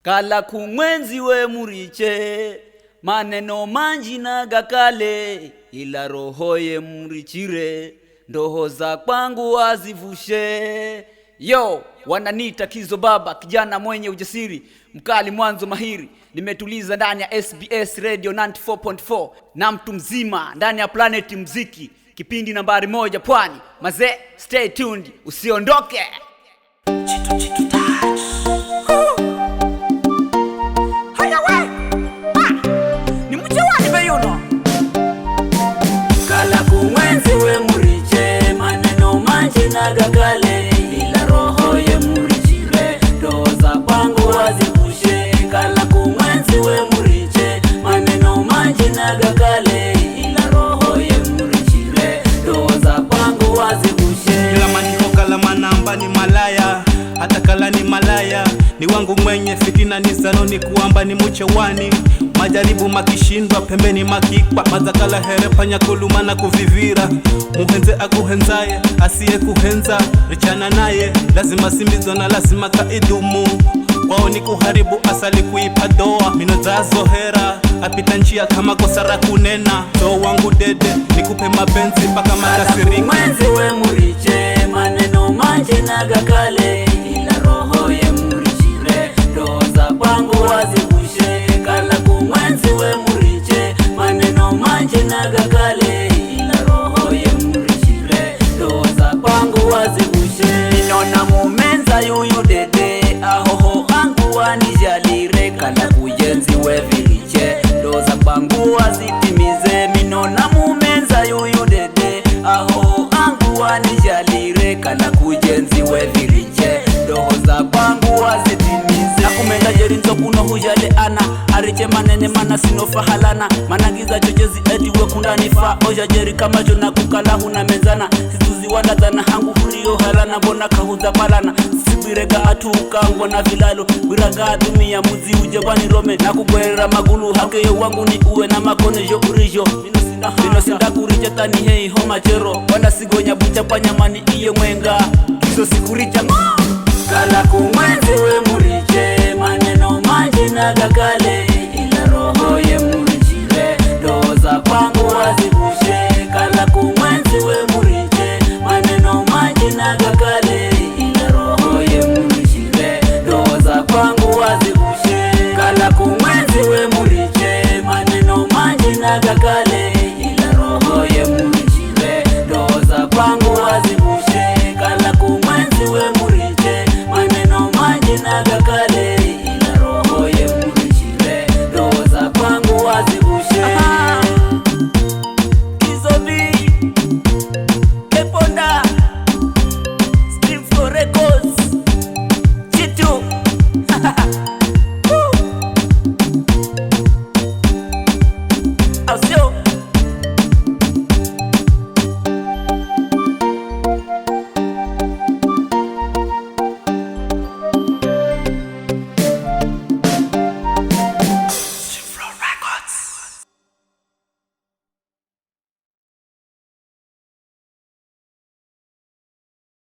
Kala kumwenzi we muriche, maneno manji na gakale, ila roho ye murichire, ndoho za kwangu wazivushe. Yo, wananiita Kizo Baba, kijana mwenye ujasiri, mkali mwanzo mahiri. Nimetuliza ndani ya SBS Radio 94.4 na mtu mzima ndani ya Planet Mziki, kipindi nambari 1 Pwani. Mazee, stay tuned, usiondoke. Chitu touch. Haya we. Ni mchewani bayuno. Kala kumwenzi we muriche, maneno manji na gakale, ila roho ye murichire, doza kwangu wazivushe. Kala kumwenzi we muriche, maneno manji na gakale, ila roho ye murichire, doza kwangu wazivushe. Kila maniko kala manamba ni malaya, hata kala ni malaya ni wangu mwenye fitina ni zanoni kuamba ni mchewani. Majaribu makishindwa pembeni makikwa, mazakala herepanya kulumana kuvivira. Muhenze akuhenzaye asiye kuhenza, richana naye lazima simbizo na lazima kaidumu. Kwao ni kuharibu asali kuipa doa, mino za zohera apita njia kama kosara kunena. So wangu dede nikupe mapenzi paka makasirika. Mwenzi we muriche, maneno manji na gakale, ila roho ye murichire, doza kwangu wazivushe. Kala kumwenzi we muriche, maneno manji na gakale, ila roho ye murichire, doza kwangu wazivushe. Ninona mumenza yuyu dede, ahoho angu wanijalire. Kala kujenzi we viliche, doza kwangu wazitimize. Minona mumenza yuyu dede, ahoho angu wanijalire. Kala kujenzi we viliche, doza kwangu wazitimize. Nakumenda jeri nzo kuno hujale ana, ariche manene mana sinofa halana. Manangiza chochezi eti we kundanifa, oja jeri kama jona kukala huna menzana. Situzi wanadhana hangu hurio halana, bona kahuza palana. Sibirega atuka ngona vilalo, wiraga atumia muzi uje wani rome. Nakubwera magulu hake yo wangu ni uwe na makone jo urijo. Mino sinda kuricha tani hei homa chero, wana sigonya bucha panyamani iye mwenga, kiso sikuricha Kala kumwenzi we muriche, maneno manji na gakale, ila roho ye murichire, doza kwangu wazivushe. Kala kumwenzi we muriche, maneno manji na gakale, ila roho ye murichire, doza kwangu wazivushe. Kala kumwenzi we muriche, maneno manji na gakale.